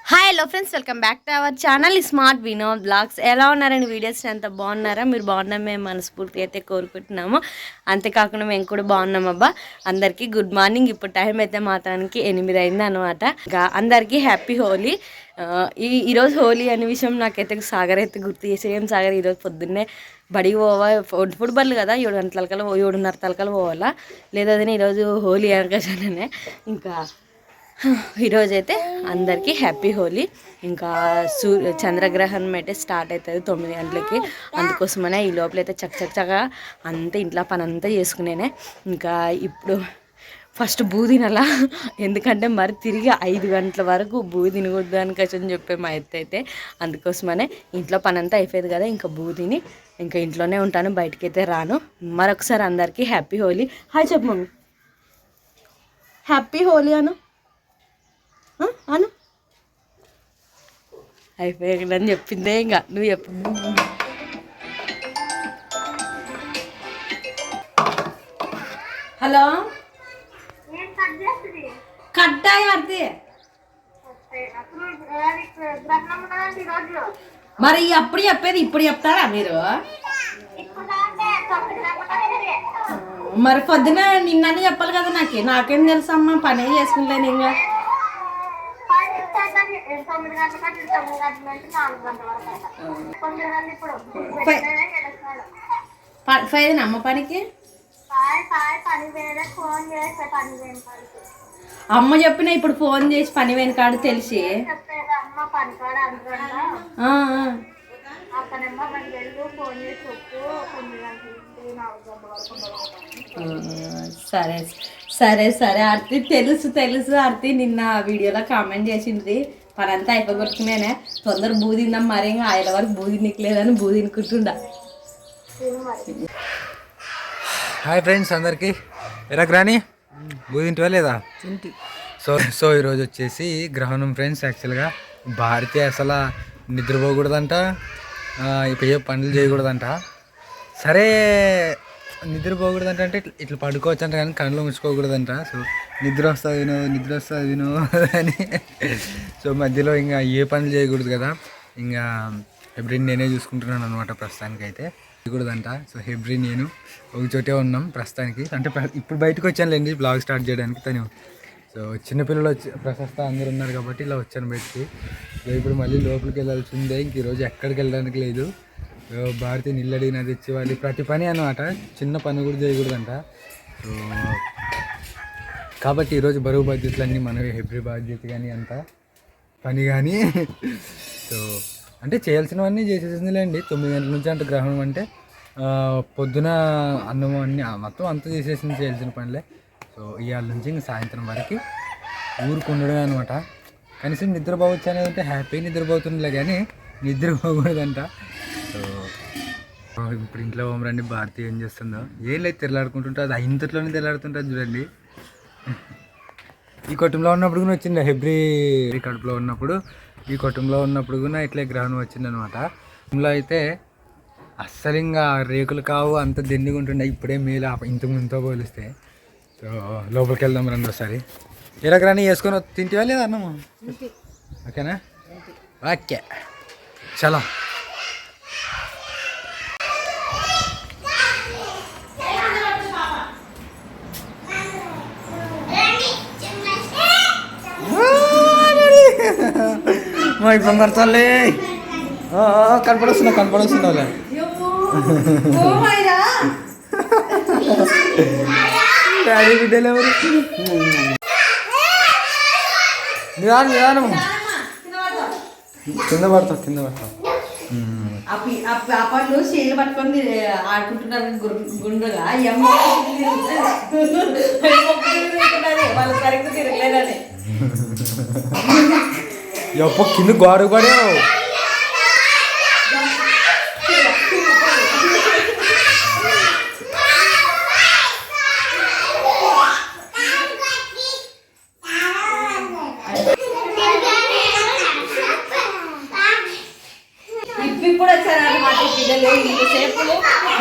Hi hello friends, welcome back to our channel smart Vinod blogs. ఎలా ఉన్నారండి? Videos అంతా బాగున్నారా? మీరు బాగున్నాం మేము మనస్ఫూర్తిగా అయితే కోరుకుంటున్నాము. అంతేకాకుండా మేము కూడా బాగున్నాం అబ్బా. అందరికీ గుడ్ మార్నింగ్. ఇప్పుడు టైం అయితే మాత్రానికి 8 అయింది అనమాట. ఇంకా అందరికీ హ్యాపీ హోలీ. ఈరోజు హోలీ అనే విషయం నాకైతే సాగర్ అయితే గుర్తు చేసి, ఏం సాగర్ ఈరోజు పొద్దున్నే బడికి పోవా, ఫుట్బాల్ కదా 7 గంటల కల్లా 7:30 తలకల్లా పోవాలా లేదని ఈరోజు హోలీ అనగానే ఇంకా ఈరోజైతే అందరికీ హ్యాపీ హోలీ. ఇంకా చంద్రగ్రహణం అయితే స్టార్ట్ అవుతుంది 9 గంటలకి. అందుకోసమనే ఈ లోపలైతే చక్కగా అంతా ఇంట్లో పని అంతా చేసుకునేనే. ఇంకా ఇప్పుడు ఫస్ట్ బూ తినాలా, ఎందుకంటే మరి తిరిగి 5 గంటల వరకు బూ తినకూడదు అని కష్టం చెప్పే మా ఎత్త అయితే. అందుకోసమనే ఇంట్లో పని అంతా అయిపోయేది కదా, ఇంకా బూ తిని ఇంకా ఇంట్లోనే ఉంటాను, బయటకైతే రాను. మరొకసారి అందరికీ హ్యాపీ హోలీ. హాయ్ చెప్పు మమ్మీ, హ్యాపీ హోలీ అను అను. అయిపోయాదని చెప్పిందే, ఇంకా నువ్వు చెప్పు. హలో, కట్టాయి ఆర్తి. మరి అప్పుడు చెప్పేది ఇప్పుడు చెప్తారా మీరు? మరి పొద్దున నిన్నని చెప్పాలి కదా. నాకేం తెలుసు అమ్మా, పనే చేసుకుంటాను. ఇంకా 5 అమ్మ పనికి. అమ్మ చెప్పిన ఇప్పుడు ఫోన్ చేసి పని వెనకాడు తెలిసి. సరే సరే సరే ఆర్తి, తెలుసు ఆర్తి. నిన్న వీడియోలో కామెంట్ చేసింది పని అంతా అయిపోగొట్టుకునేనే, తొందర బూదిందాం, మరి ఇంకా ఆయన వరకు బూది నిక్కలేదని బూది నిక్కుంటుండా. హాయ్ ఫ్రెండ్స్ అందరికీ, ఎలా గ్రాని బూదింటివా లేదా? సో ఈరోజు వచ్చేసి గ్రహణం ఫ్రెండ్స్. యాక్చువల్గా భారతి అసలు నిద్రపోకూడదంట, ఇప్పుడు ఏ పనులు చేయకూడదంట. సరే నిద్రపోకూడదంట అంటే ఇట్లా పడుకోవచ్చు అంట, కానీ కళ్ళు ముచ్చుకోకూడదంట. సో నిద్ర వస్తుంది విను అని. సో మధ్యలో ఇంకా ఏ పనులు చేయకూడదు కదా. ఇంకా హెబ్రిన్ నేనే చూసుకుంటున్నాను అనమాట ప్రస్తుతానికి అయితే. చేయకూడదంట. సో హెబ్రిన్ నేను ఒక చోటే ఉన్నాం ప్రస్తుతానికి. అంటే ఇప్పుడు బయటకు వచ్చానులేండి బ్లాగ్ స్టార్ట్ చేయడానికి. తను సో చిన్నపిల్లలు వచ్చి ప్రశస్త అందరూ ఉన్నారు కాబట్టి ఇలా వచ్చాను బయటికి. సో ఇప్పుడు మళ్ళీ లోపలికి వెళ్ళాల్సిందే. ఇంక ఈరోజు ఎక్కడికి వెళ్ళడానికి లేదు. భారతి నిల్లడిన తెచ్చేవాళ్ళు ప్రతి పని అనమాట, చిన్న పని కూడా చేయకూడదంట. సో కాబట్టి ఈరోజు బరువు బాధ్యతలన్నీ మనవి, హెబ్రి బాధ్యత కానీ అంత పని కానీ. సో అంటే చేయాల్సినవన్నీ చేసేసిందిలేండి. 9 గంటల నుంచి అంటే గ్రహణం అంటే పొద్దున అన్నము అన్నీ మొత్తం అంతా చేసేసింది, చేయాల్సిన పనులే. సో ఇవాళ నుంచి ఇంక సాయంత్రం వరకు ఊరికి ఉండడమే అనమాట. కనీసం నిద్రపోవచ్చు అనేది ఉంటే హ్యాపీ నిద్రపోతుందిలే, కానీ నిద్రపోకూడదంట. సో ఇప్పుడు ఇంట్లో రండి, భారతి ఏం చేస్తుందో ఏం లేదు, తెల్లాడుకుంటుంటే అది ఇంతట్లోనే తెల్లాడుతుంటుంది చూడండి. ఈ కుటుంబంలో ఉన్నప్పుడు కూడా వచ్చింది హెబ్రి, కడుపులో ఉన్నప్పుడు ఈ కుటుంబంలో ఉన్నప్పుడు కూడా ఇట్లే గ్రహణం వచ్చిందనమాట. కుటుంబంలో అయితే అస్సలు ఇంకా రేకులు కావు, అంత దెన్నిగా ఉంటుండే. ఇప్పుడే మేలు ఇంతకుముందుతో పోలిస్తే. సో లోపలికి వెళ్దాం రండి ఒకసారి. ఇలా గ్రాని వేసుకొని తింటివా లేదా అన్నము? ఓకేనా? ఓకే చలో. మా ఇప్పుడు కడతాలే, కనపడొస్తున్నావులే. డాడీ బిడ్డలు ఎవరు? నిదానం కింద పడతావు. అప్పట్లో చేలు పట్టుకొని ఆడుకుంటున్నారు గుండుగా. వాళ్ళు సరిగ్గా తిరగలేదని ఎప్ప కింద గోడ పడావు. ఇప్పుడు వచ్చారన్నమాట పిల్లలు. ఇంతసేపు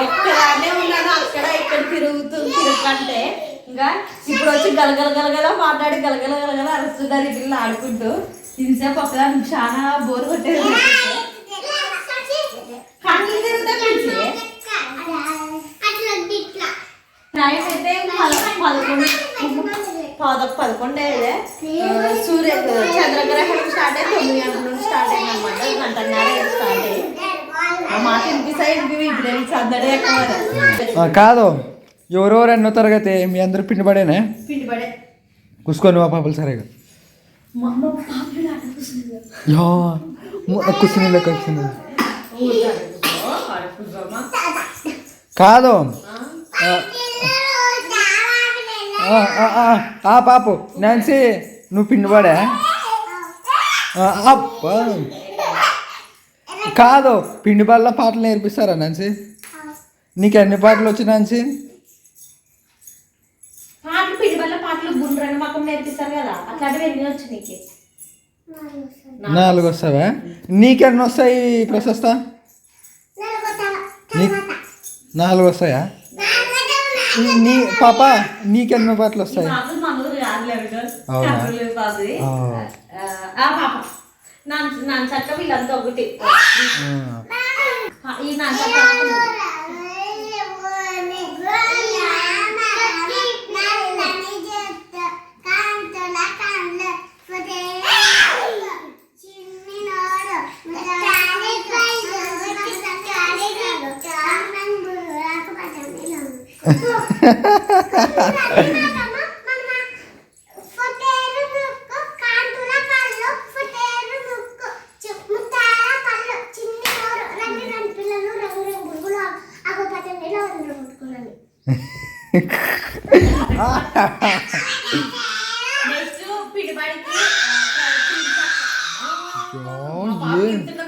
ఒక్కదానే ఉన్నాను, అక్కడ ఇక్కడ తిరుగుతుంటే ఇంకా ఇప్పుడు వచ్చి గలగల మాట్లాడి గలగల అరుస్తున్నారు పిల్లలు ఆడుకుంటూ. ఇంతసేపు ఒకదానికి చాలా బోర్ కొట్టేది. కళ్ళు తిరుగుతా టైం అయితే 11 సూర్య చంద్రగ్రహణం స్టార్ట్ అయ్యి 9 గంటల నుండి స్టార్ట్ అయింది అనమాట. గంటన్నర స్టార్ట్ అయ్యి ఆ మాట ఇంటి సందడి ఎక్కువ. కాదు ఎవరెవరు ఎన్నో తరగతి మీ అందరూ పిండిపడేనే పిండి పడే కూసుకొని మా పాపలు సరిగా కూర్చుని కూర్చుని కాదు పాపు నాన్సీ నువ్వు పిండిపడా అబ్బా కాదు పిండి బల్ల పాటలు నేర్పిస్తారా నాన్సీ? నీకు ఎన్ని పాటలు వచ్చి నాన్సీ? పాటలు పిండి బల్ల పాటలు గుండ్రని మాకు నేర్పిస్తారు కదా, అట్లాంటివి ఎన్ని వచ్చు నీకు? 4 వస్తావా? నీకెన్ని వస్తాయి ప్రశస్త? 4 వస్తాయా? నీ పాప నీకెన్నో పాటలు వస్తాయి? నా చక్క వీళ్ళంతా ఒకటి ఈ నా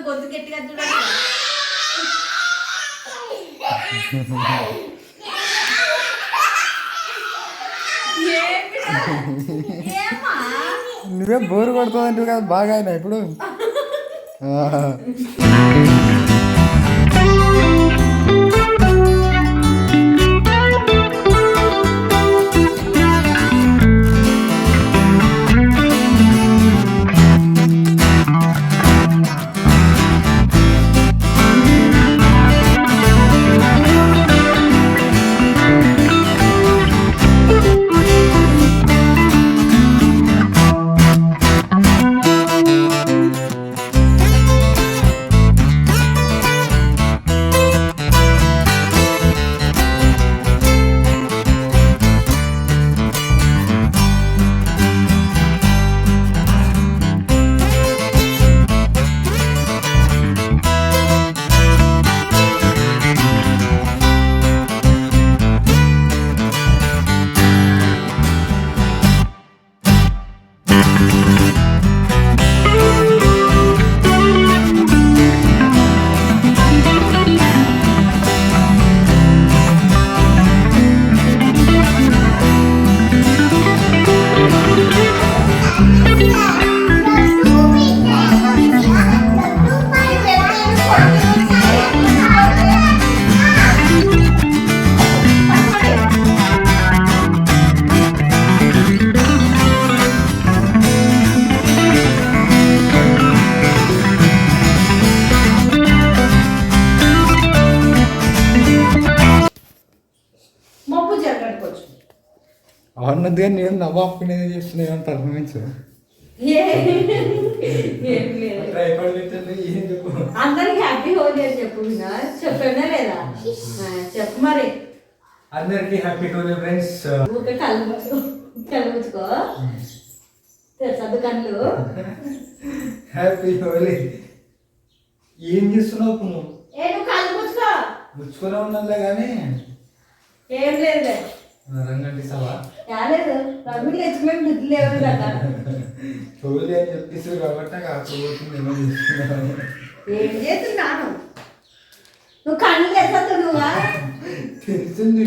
గొంతు గట్టిగా చూడాలి. నువ్వే బోరు కొడుతుందంటే కదా బాగా అయినా ఇప్పుడు. అన్నదిగా నేను నవ్వాపుకునేది చేస్తున్నాయి అని పర్ఫార్మెన్స్ అందరికి హ్యాపీ హోలీ అని చెప్పు. చెప్పానా లేదా? చెప్పు మరి. అందరికి హ్యాపీ హోలీ ఫ్రెండ్స్. కలుపుకో తెలుసద్దు కళ్ళు. హ్యాపీ హోలీ. ఏం చేస్తున్నావు నువ్వు? నువ్వు కళ్ళు ముచ్చుకో. ముచ్చుకునే ఉన్నాలే కానీ ఏం లేదు. రంగండి సవా రాలేదు. రంగులు తెచ్చుకుని బుద్ధి లేవు కదా. హోలీ అని చెప్పేసి కాబట్టి నాకు ఆడుకోబోతుంది. ఏం చేస్తున్నాను? నువ్వు కళ్ళు తెచ్చద్దు. నువ్వా తెలిసింది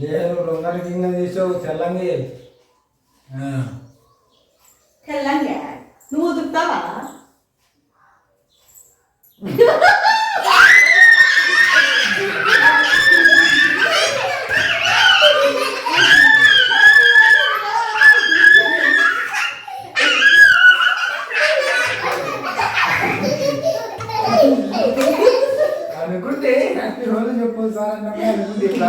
లేదు రొంగలి కింద తీసావు తెల్లంగి. తెల్లంగా నువ్వు ఉతుకుతావా? ఇట్లా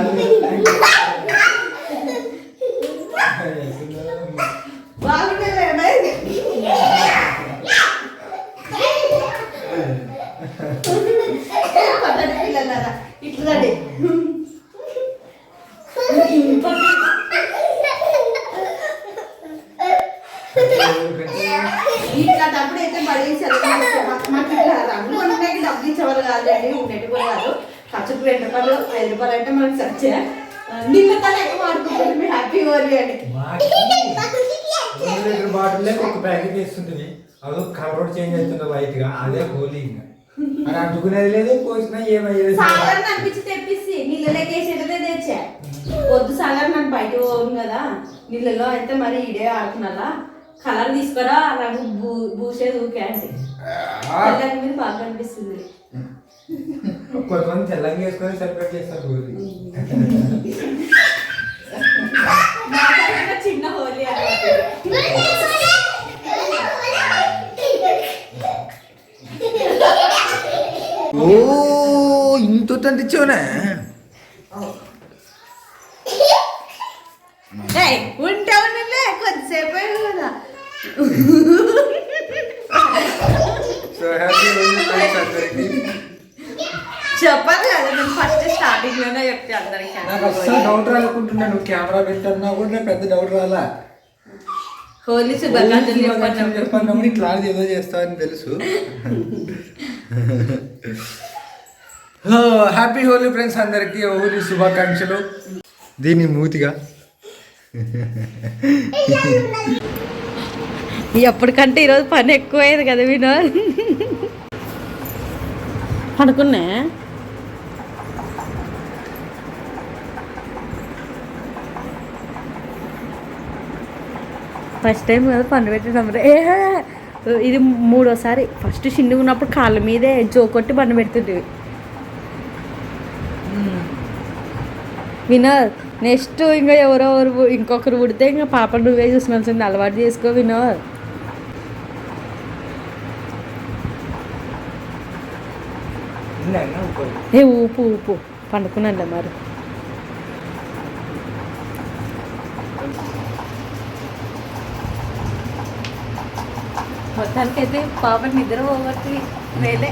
ఇట్లాంటప్పుడు అయితే పడేసారు మాకు ఇట్లా రంగులు ఉండడానికి డబ్బులు ఇచ్చేవాళ్ళు కాదండి, ఉండేటి కూడా కాదు. ఖర్చుకు 2 రూపాయలు 5 రూపాయలు అంటే మనకు సచ్చే నిన్న కన్నా ఎక్కువ వాడుకుంటుంది. మీ హ్యాపీ హోలీ అని బాటిల్ ఒక ప్యాకెట్ వేస్తుంటుంది, అదొక కలర్ చేంజ్ అవుతుంది లైట్ గా, అదే హోలీ. అని అంటుకునేది లేదు, పోసినా ఏమయ్యేది. సాగర్ అనిపించి తెప్పిసి నీళ్ళలోకి వేసేటదే తెచ్చా. వద్దు సాగర్ నన్ను బయట పోను కదా, నీళ్ళలో అయితే మరి ఇడే ఆడుకున్నా, కలర్ తీసుకురా నాకు బూసేది ఊకే అంటే మీద బాగా అనిపిస్తుంది. కొంతమంది తెల్లంగా వేసుకొని సెలబ్రేట్ చేస్తారు హోలీ. చిన్న హోలీ ఓ ఇంత అంటించావునా? ఉంటే ఉండలే కొద్దిసేపు కదా. సో హ్యాపీ హోలీ ఫ్రెండ్స్ అందరికి. చెప్పాలి కదా నేను ఫస్ట్ స్టార్టింగ్ లోనే చెప్తే అందరికి. నాకు అస్సలు డౌట్ రాలనుకుంటున్నా, నువ్వు కెమెరా పెట్టన్నా కూడా పెద్ద డౌట్ రాలా. హోలీ శుభాకాంక్షలు చెప్పన్నప్పుడు ఇట్లా ఏదో చేస్తావని తెలుసు. హ్యాపీ హోలీ ఫ్రెండ్స్ అందరికి, హోలీ శుభాకాంక్షలు. దీని మూతిగా ఎప్పటికంటే ఈరోజు పని ఎక్కువయ్యేది కదా వినోద్. అనుకున్నా ఫస్ట్ టైం కదా పన్ను పెట్టినప్పుడు ఇది 3వసారి. ఫస్ట్ చిన్నగా ఉన్నప్పుడు కాళ్ళ మీదే జోకొట్టి పన్ను పెడుతుంటివి వినోద్. నెక్స్ట్ ఇంకా ఎవరెవరు ఇంకొకరు పుడితే ఇంకా పాప నువ్వే చూసుకోవాల్సింది, అలవాటు చేసుకో వినోద్. ఊపు ఊపు పండుకున్నానులే మరి. మొత్తానికైతే పాప నిద్ర పోగొట్టి వేలే.